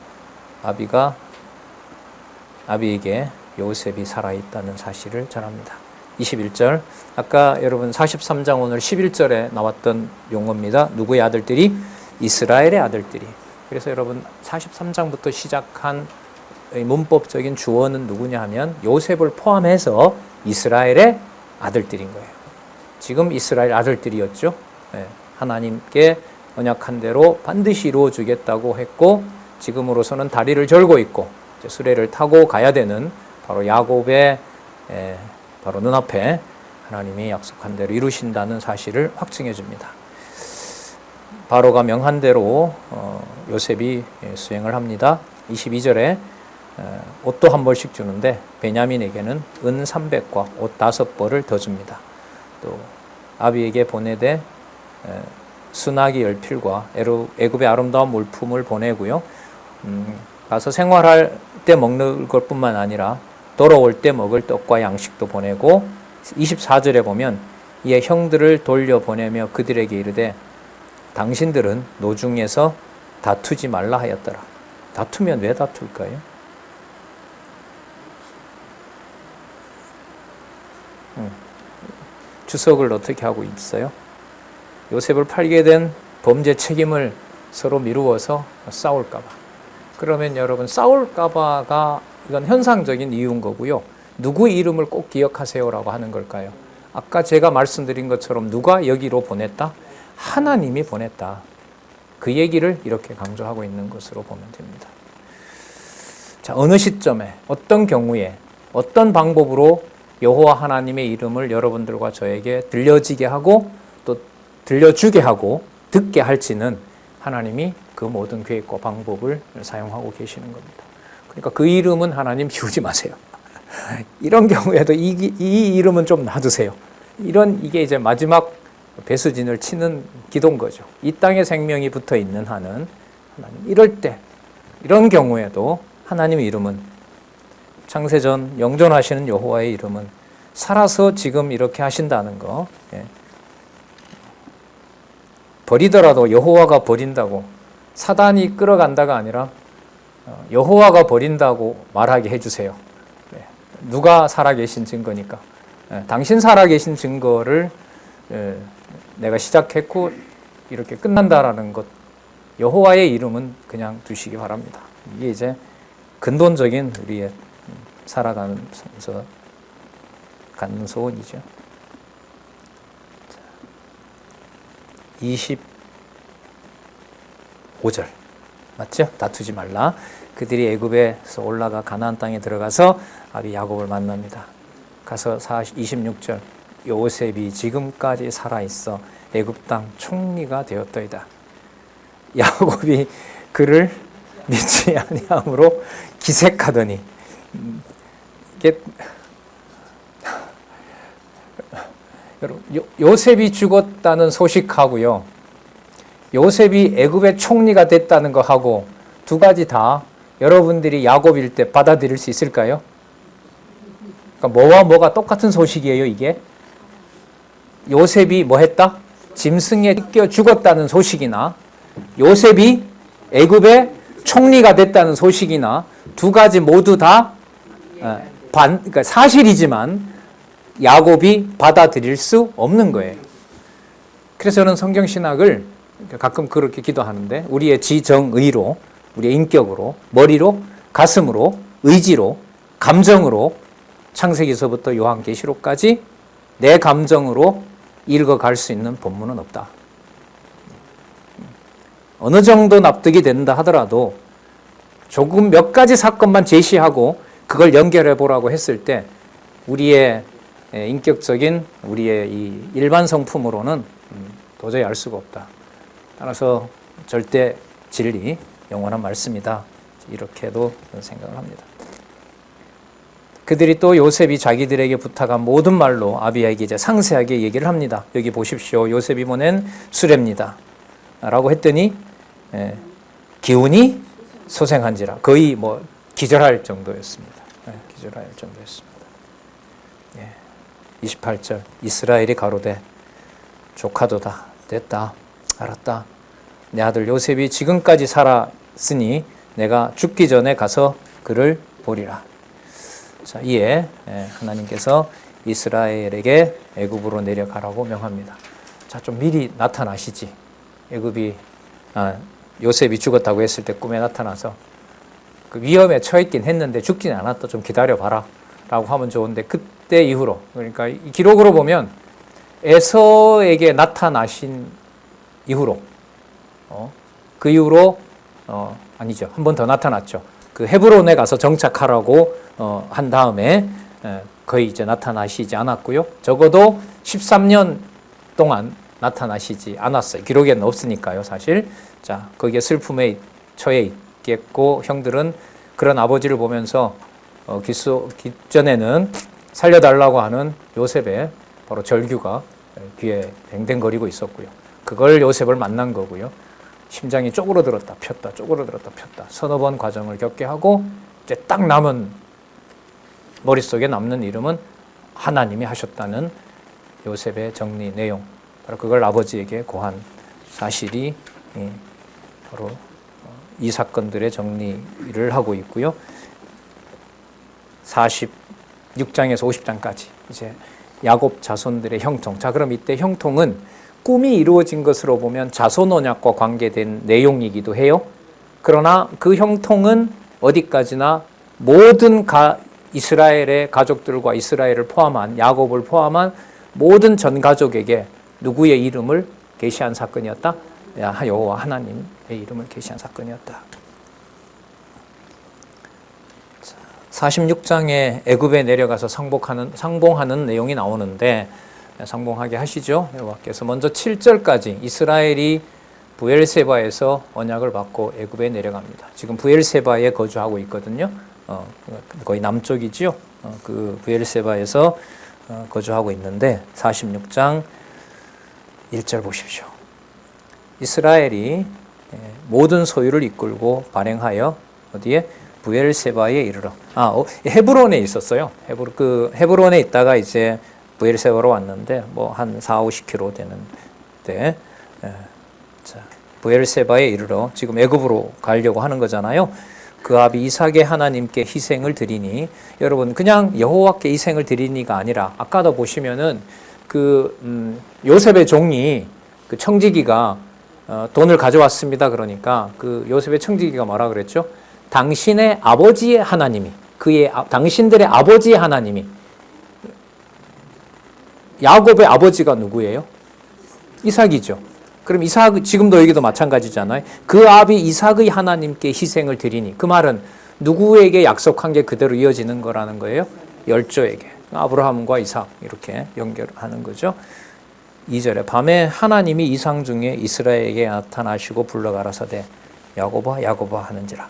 아비에게 요셉이 살아있다는 사실을 전합니다. 21절 아까 여러분 43장 오늘 11절에 나왔던 용어입니다. 누구의 아들들이? 이스라엘의 아들들이. 그래서 여러분 43장부터 시작한 문법적인 주어는 누구냐 하면 요셉을 포함해서 이스라엘의 아들들인 거예요. 지금 이스라엘 아들들이었죠. 하나님께 언약한 대로 반드시 이루어 주겠다고 했고 지금으로서는 다리를 절고 있고 수레를 타고 가야 되는 바로 야곱의 바로 눈앞에 하나님이 약속한 대로 이루신다는 사실을 확증해 줍니다. 바로가 명한 대로 요셉이 수행을 합니다. 22절에 옷도 한 벌씩 주는데 베냐민에게는 은 300과 옷 5벌을 더 줍니다. 또 아비에게 보내되 순하기 10필과 애굽의 아름다운 물품을 보내고요. 가서 생활할 때 먹는 것뿐만 아니라 돌아올 때 먹을 떡과 양식도 보내고 24절에 보면 이에 형들을 돌려보내며 그들에게 이르되 당신들은 노중에서 다투지 말라 하였더라. 다투면 왜 다툴까요? 추석을 어떻게 하고 있어요? 요셉을 팔게 된 범죄 책임을 서로 미루어서 싸울까봐. 그러면 여러분 싸울까봐가 이건 현상적인 이유인 거고요. 누구 이름을 꼭 기억하세요라고 하는 걸까요? 아까 제가 말씀드린 것처럼 누가 여기로 보냈다? 하나님이 보냈다. 그 얘기를 이렇게 강조하고 있는 것으로 보면 됩니다. 자, 어느 시점에 어떤 경우에 어떤 방법으로 여호와 하나님의 이름을 여러분들과 저에게 들려지게 하고 또 들려주게 하고 듣게 할지는 하나님이 그 모든 계획과 방법을 사용하고 계시는 겁니다. 그러니까 그 이름은 하나님 비우지 마세요. 이런 경우에도 이 이름은 좀 놔두세요. 이게 이제 마지막 배수진을 치는 기도인 거죠. 이 땅에 생명이 붙어 있는 한은 하나님 이럴 때 이런 경우에도 하나님의 이름은 창세전 영존하시는 여호와의 이름은 살아서 지금 이렇게 하신다는 거. 버리더라도 여호와가 버린다고 사단이 끌어간다가 아니라 여호와가 버린다고 말하게 해주세요. 누가 살아계신 증거니까. 당신 살아계신 증거를 내가 시작했고 이렇게 끝난다라는 것. 여호와의 이름은 그냥 두시기 바랍니다. 이게 이제 근본적인 우리의 살아가면서 갖는 소원이죠. 25절 맞죠? 다투지 말라. 그들이 애굽에서 올라가 가나안 땅에 들어가서 아비 야곱을 만납니다. 가서 26절 요셉이 지금까지 살아있어 애굽 땅 총리가 되었더이다. 야곱이 그를 믿지 아니함으로 기색하더니 이게 여러분, 요셉이 죽었다는 소식하고요, 요셉이 애굽의 총리가 됐다는 거하고 두 가지 다 여러분들이 야곱일 때 받아들일 수 있을까요? 그러니까 뭐와 뭐가 똑같은 소식이에요, 이게? 요셉이 뭐 했다? 짐승에 찢겨 죽었다는 소식이나 요셉이 애굽의 총리가 됐다는 소식이나 두 가지 모두 다 그러니까 사실이지만 야곱이 받아들일 수 없는 거예요. 그래서 저는 성경신학을 가끔 그렇게 기도하는데 우리의 지정의로, 우리의 인격으로, 머리로, 가슴으로, 의지로, 감정으로 창세기서부터 요한계시록까지 내 감정으로 읽어갈 수 있는 본문은 없다. 어느 정도 납득이 된다 하더라도 조금 몇 가지 사건만 제시하고 그걸 연결해 보라고 했을 때 우리의 인격적인 우리의 이 일반 성품으로는 도저히 알 수가 없다. 따라서 절대 진리, 영원한 말씀이다. 이렇게도 생각을 합니다. 그들이 또 요셉이 자기들에게 부탁한 모든 말로 아비야에게 이제 상세하게 얘기를 합니다. 여기 보십시오. 요셉이 보낸 수레입니다. 라고 했더니 기운이 소생한지라. 거의 뭐 기절할 정도였습니다. 기절할 정도였습니다. 28절 이스라엘이 가로되 조카도다. 됐다. 알았다. 내 아들 요셉이 지금까지 살았으니 내가 죽기 전에 가서 그를 보리라. 자, 이에 하나님께서 이스라엘에게 애굽으로 내려가라고 명합니다. 자, 좀 미리 나타나시지. 애굽이 요셉이 죽었다고 했을 때 꿈에 나타나서 그 위험에 처했긴 했는데 죽지는 않았다. 좀 기다려봐라. 라고 하면 좋은데 그때 이후로, 그러니까 이 기록으로 보면 에서에게 나타나신 이후로 그 이후로 아니죠. 한 번 더 나타났죠. 그 헤브론에 가서 정착하라고 한 다음에 거의 이제 나타나시지 않았고요. 적어도 13년 동안 나타나시지 않았어요. 기록에는 없으니까요, 사실. 자, 거기에 슬픔에 처해 있겠고 형들은 그런 아버지를 보면서 기전에는 살려달라고 하는 요셉의 바로 절규가 귀에 뱅뱅거리고 있었고요. 그걸 요셉을 만난 거고요. 심장이 쪼그러들었다 폈다 쪼그러들었다 폈다 서너 번 과정을 겪게 하고 이제 딱 남은 머릿속에 남는 이름은 하나님이 하셨다는 요셉의 정리 내용, 바로 그걸 아버지에게 고한 사실이 바로 이 사건들의 정리를 하고 있고요. 46장에서 50장까지 이제 야곱 자손들의 형통. 자, 그럼 이때 형통은 꿈이 이루어진 것으로 보면 자손 언약과 관계된 내용이기도 해요. 그러나 그 형통은 어디까지나 모든 이스라엘의 가족들과 이스라엘을 포함한 야곱을 포함한 모든 전 가족에게 누구의 이름을 계시한 사건이었다? 여호와 하나님의 이름을 계시한 사건이었다. 46장에 애굽에 내려가서 상봉하는 내용이 나오는데 상봉하게 하시죠. 여호와께서 먼저 7절까지 이스라엘이 브엘세바에서 언약을 받고 애굽에 내려갑니다. 지금 브엘세바에 거주하고 있거든요. 거의 남쪽이지요. 그 브엘세바에서 거주하고 있는데 46장 1절 보십시오. 이스라엘이 모든 소유를 이끌고 발행하여 어디에? 브엘세바에 이르러. 헤브론에 있었어요. 헤브론에 있다가 이제 브엘세바로 왔는데 뭐 한 40-50km 되는데 자, 브엘세바에 이르러 지금 애굽으로 가려고 하는 거잖아요. 그 아비 이삭의 하나님께 희생을 드리니, 여러분 그냥 여호와께 희생을 드리니가 아니라 아까도 보시면은 요셉의 종이 그 청지기가 돈을 가져왔습니다. 그러니까 그 요셉의 청지기가 뭐라 그랬죠? 당신의 아버지의 하나님이, 당신들의 아버지의 하나님이, 야곱의 아버지가 누구예요? 이삭이죠. 그럼 이삭, 지금도 여기도 마찬가지잖아요. 그 아비 이삭의 하나님께 희생을 드리니, 그 말은 누구에게 약속한 게 그대로 이어지는 거라는 거예요? 열조에게. 아브라함과 이삭 이렇게 연결하는 거죠. 2절에 밤에 하나님이 이상 중에 이스라엘에게 나타나시고 불러가라사대 야곱아 야곱아 하는지라.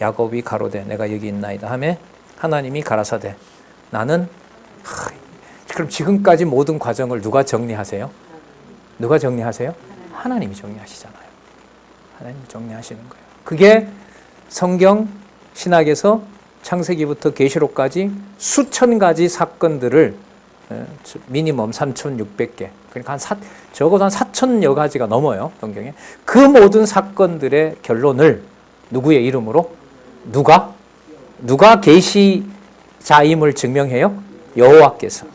야곱이 가로되 내가 여기 있나이다 하매 하나님이 가라사대 나는 그럼 지금까지 모든 과정을 누가 정리하세요? 누가 정리하세요? 하나님이 정리하시잖아요. 하나님이 정리하시는 거예요. 그게 성경 신학에서 창세기부터 계시록까지 수천 가지 사건들을 미니멈 3,600개, 그러니까 적어도 한 4,000여 가지가 넘어요, 성경에. 그 모든 사건들의 결론을 누구의 이름으로? 누가 계시자임을 증명해요? 여호와께서.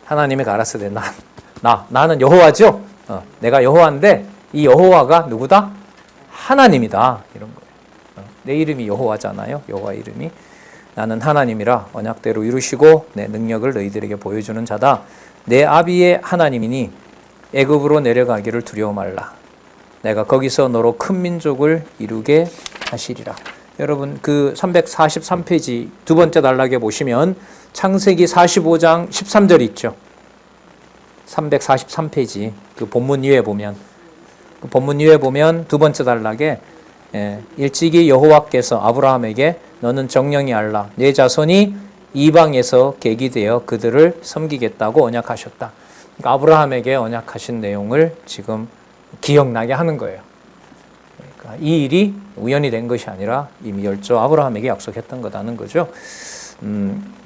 하나님이 가라사대 나는 여호와죠. 내가 여호와인데 이 여호와가 누구다? 하나님이다. 이런 거예요. 내 이름이 여호와잖아요. 여호와 이름이. 나는 하나님이라 언약대로 이루시고 내 능력을 너희들에게 보여주는 자다. 내 아비의 하나님이니 애굽으로 내려가기를 두려워 말라. 내가 거기서 너로 큰 민족을 이루게 하시리라. 여러분 그 343페이지 두 번째 단락에 보시면 창세기 45장 13절 있죠. 343페이지 그 본문 위에 보면 두 번째 단락에 일찍이 여호와께서 아브라함에게 너는 정령이 알라 내 자손이 이방에서 계기되어 그들을 섬기겠다고 언약하셨다. 그러니까 아브라함에게 언약하신 내용을 지금 기억나게 하는 거예요. 그러니까 이 일이 우연히 된 것이 아니라 이미 열조 아브라함에게 약속했던 거다는 거죠.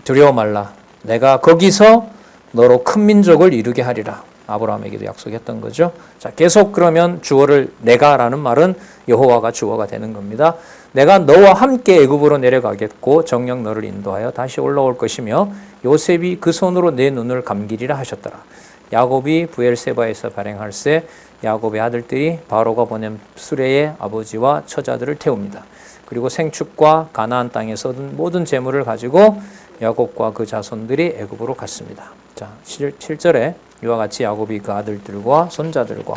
두려워 말라. 내가 거기서 너로 큰 민족을 이루게 하리라. 아브라함에게도 약속했던 거죠. 자, 계속 그러면 주어를 내가라는 말은 여호와가 주어가 되는 겁니다. 내가 너와 함께 애굽으로 내려가겠고 정녕 너를 인도하여 다시 올라올 것이며 요셉이 그 손으로 내 눈을 감기리라 하셨더라. 야곱이 브엘세바에서 발행할세 야곱의 아들들이 바로가 보낸 수레의 아버지와 처자들을 태웁니다. 그리고 생축과 가나안 땅에서 얻은 모든 재물을 가지고 야곱과 그 자손들이 애굽으로 갔습니다. 자, 7절에 이와 같이 야곱이 그 아들들과 손자들과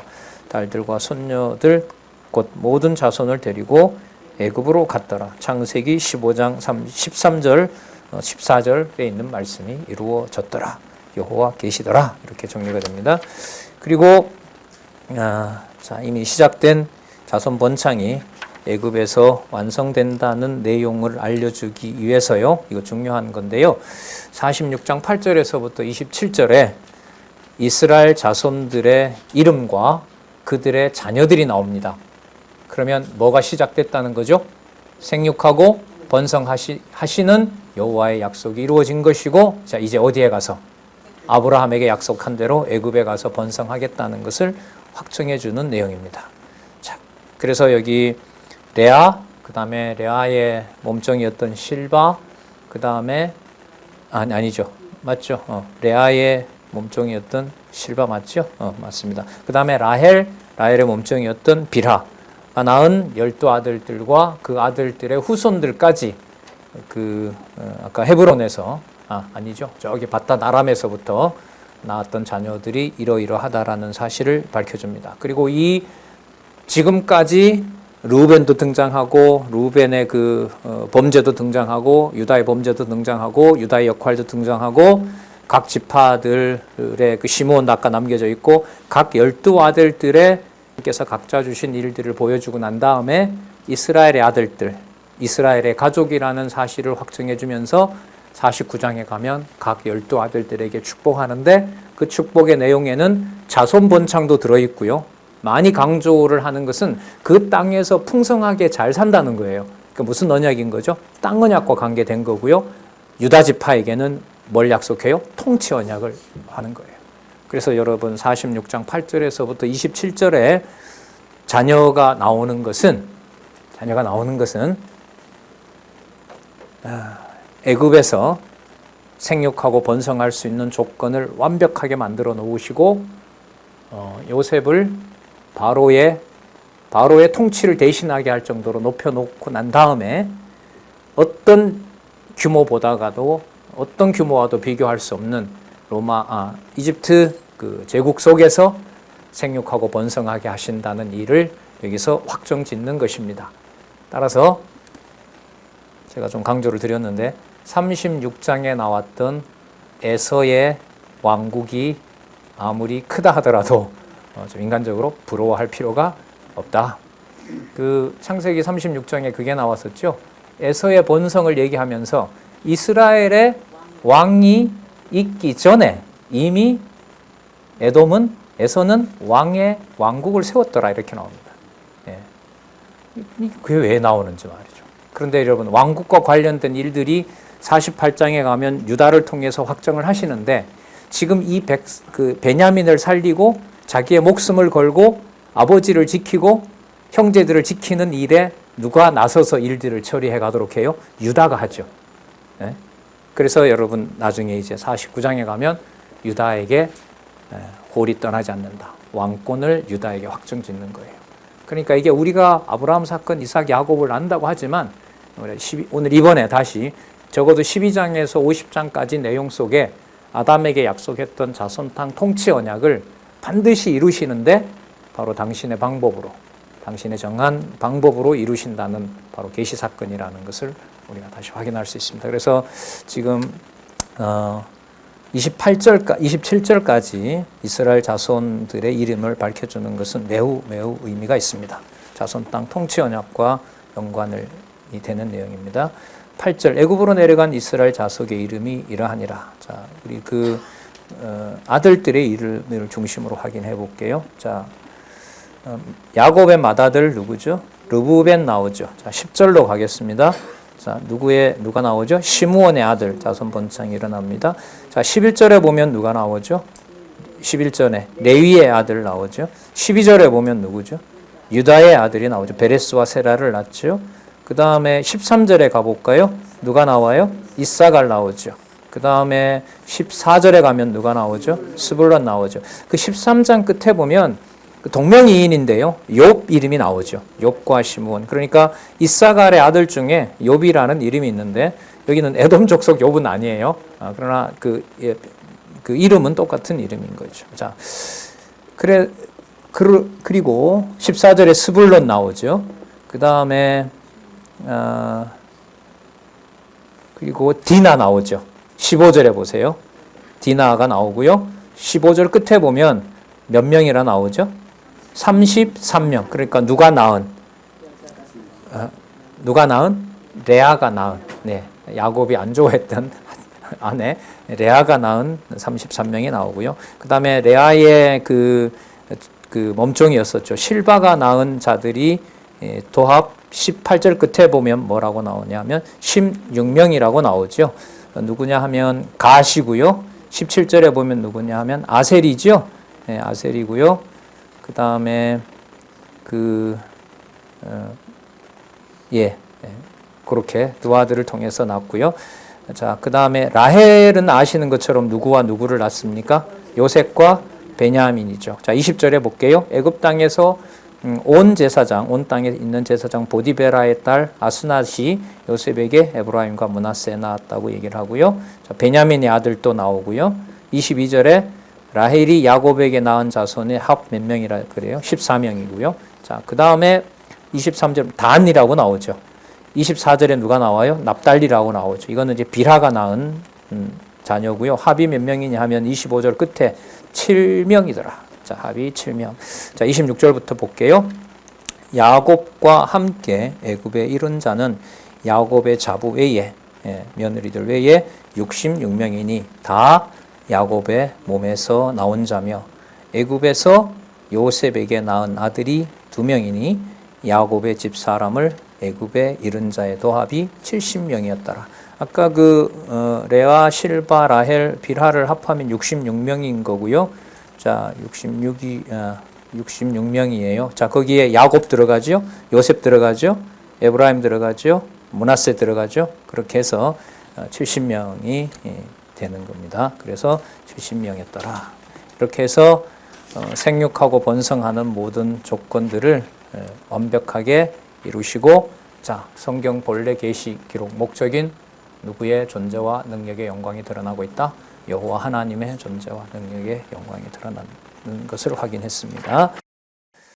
딸들과 손녀들 곧 모든 자손을 데리고 애굽으로 갔더라. 창세기 15장 13절 14절에 있는 말씀이 이루어졌더라. 여호와 계시더라. 이렇게 정리가 됩니다. 그리고 이미 시작된 자손 번창이 애굽에서 완성된다는 내용을 알려주기 위해서요. 이거 중요한 건데요. 46장 8절에서부터 27절에 이스라엘 자손들의 이름과 그들의 자녀들이 나옵니다. 그러면 뭐가 시작됐다는 거죠? 생육하고 번성하시는 여호와의 약속이 이루어진 것이고, 자 이제 어디에 가서 아브라함에게 약속한 대로 애굽에 가서 번성하겠다는 것을 확정해 주는 내용입니다. 자, 그래서 여기 레아, 그 다음에 레아의 몸종이었던 실바, 그 다음에 아니죠, 맞죠? 레아의 몸종이었던 실바 맞죠? 맞습니다. 그 다음에 라헬의 몸종이었던 빌하가 낳은 12아들들과 그 아들들의 후손들까지 아까 헤브론에서 아니죠, 저기 바단 아람에서부터 낳았던 자녀들이 이러이러하다라는 사실을 밝혀줍니다. 그리고 이 지금까지 루벤도 등장하고 루벤의 범죄도 등장하고 유다의 범죄도 등장하고 유다의 역할도 등장하고 각 지파들의 그 시므온도 아까 남겨져 있고 각 12아들들의 께서 각자 주신 일들을 보여주고 난 다음에 이스라엘의 아들들, 이스라엘의 가족이라는 사실을 확증해 주면서 49장에 가면 각 12아들들에게 축복하는데 그 축복의 내용에는 자손 번창도 들어있고요. 많이 강조를 하는 것은 그 땅에서 풍성하게 잘 산다는 거예요. 그러니까 무슨 언약인 거죠? 땅 언약과 관계된 거고요. 유다 지파에게는 뭘 약속해요? 통치 언약을 하는 거예요. 그래서 여러분 46장 8절에서부터 27절에 자녀가 나오는 것은 애굽에서 생육하고 번성할 수 있는 조건을 완벽하게 만들어 놓으시고 요셉을 바로의 통치를 대신하게 할 정도로 높여놓고 난 다음에 어떤 규모와도 비교할 수 없는 이집트 그 제국 속에서 생육하고 번성하게 하신다는 일을 여기서 확정 짓는 것입니다. 따라서 제가 좀 강조를 드렸는데 36장에 나왔던 에서의 왕국이 아무리 크다 하더라도 좀 인간적으로 부러워할 필요가 없다. 그 창세기 36장에 그게 나왔었죠. 에서의 번성을 얘기하면서 이스라엘의 왕이 있기 전에 이미 에서는 왕국을 세웠더라 이렇게 나옵니다. 예. 그게 왜 나오는지 말이죠. 그런데 여러분 왕국과 관련된 일들이 48장에 가면 유다를 통해서 확정을 하시는데 지금 이 베냐민을 살리고 자기의 목숨을 걸고 아버지를 지키고 형제들을 지키는 일에 누가 나서서 일들을 처리해 가도록 해요? 유다가 하죠. 예? 그래서 여러분 나중에 이제 49장에 가면 유다에게 홀이 떠나지 않는다. 왕권을 유다에게 확정짓는 거예요. 그러니까 이게 우리가 아브라함 사건, 이삭, 야곱을 안다고 하지만 오늘 이번에 다시 적어도 12장에서 50장까지 내용 속에 아담에게 약속했던 자손 땅 통치 언약을 반드시 이루시는데 바로 당신의 방법으로, 당신의 정한 방법으로 이루신다는 바로 계시 사건이라는 것을 우리가 다시 확인할 수 있습니다. 그래서 지금 27절까지 이스라엘 자손들의 이름을 밝혀주는 것은 매우 의미가 있습니다. 자손 땅 통치 언약과 연관이 되는 내용입니다. 8절 애굽으로 내려간 이스라엘 자손의 이름이 이러하니라. 자, 우리 아들들의 이름을 중심으로 확인해 볼게요. 자, 야곱의 맏아들 누구죠? 르브벤 나오죠. 자, 10절로 가겠습니다. 자, 누가 나오죠? 시므온의 아들 자손 번창이 일어납니다. 자, 11절에 보면 누가 나오죠? 11절에 레위의 아들 나오죠. 12절에 보면 누구죠? 유다의 아들이 나오죠. 베레스와 세라를 낳죠. 그 다음에 13절에 가볼까요? 누가 나와요? 이사갈 나오죠. 그 다음에 14절에 가면 누가 나오죠? 스불론 나오죠. 그 13장 끝에 보면 동명이인인데요. 욥 이름이 나오죠. 욥과 시므온. 그러니까 이사갈의 아들 중에 욥이라는 이름이 있는데 여기는 에돔 족속 욥은 아니에요. 그러나 그 이름은 똑같은 이름인 거죠. 자, 그리고 14절에 스불론 나오죠. 그 다음에 그리고 디나 나오죠. 15절에 보세요. 디나가 나오고요. 15절 끝에 보면 몇 명이라 나오죠? 33명. 그러니까 누가 낳은? 레아가 낳은. 네. 야곱이 안 좋아했던 아내 레아가 낳은 33명이 나오고요. 그 다음에 레아의 그 몸종이었었죠. 실바가 낳은 자들이 도합 18절 끝에 보면 뭐라고 나오냐면 16명이라고 나오죠. 누구냐 하면 가시고요. 17절에 보면 누구냐 하면 아셀이죠. 네, 아셀이고요. 그 다음에 그렇게 두 아들을 통해서 낳았고요. 자, 그 다음에 라헬은 아시는 것처럼 누구와 누구를 낳습니까? 요셉과 베냐민이죠. 자, 20절에 볼게요. 애굽 땅에서 온 땅에 있는 제사장 보디베라의 딸 아스낫이 요셉에게 에브라임과 므낫세에 낳았다고 얘기를 하고요. 자, 베냐민의 아들도 나오고요. 22절에 라헬이 야곱에게 낳은 자손의 합 몇 명이라 그래요? 14명이고요. 자, 그 다음에 23절 단이라고 나오죠. 24절에 누가 나와요? 납달리라고 나오죠. 이거는 이제 빌하가 낳은 자녀고요. 합이 몇 명이냐 하면 25절 끝에 7명이더라. 자, 합이 7명. 자, 26절부터 볼게요. 야곱과 함께 애굽에 이른 자는 야곱의 자부 외에 며느리들 외에 66명이니 다 야곱의 몸에서 나온 자며 애굽에서 요셉에게 낳은 아들이 2명이니 야곱의 집 사람을 애굽에 이른 자의 도합이 70명이었더라. 아까 레아, 실바, 라헬, 빌하를 합하면 66명인 거고요. 자, 66명이에요. 자, 거기에 야곱 들어가죠. 요셉 들어가죠. 에브라임 들어가죠. 므낫세 들어가죠. 그렇게 해서 70명이 되는 겁니다. 그래서 70명이었더라. 이렇게 해서 생육하고 번성하는 모든 조건들을 완벽하게 이루시고, 자, 성경 본래 계시 기록 목적인 누구의 존재와 능력의 영광이 드러나고 있다? 여호와 하나님의 존재와 능력의 영광이 드러나는 것을 확인했습니다.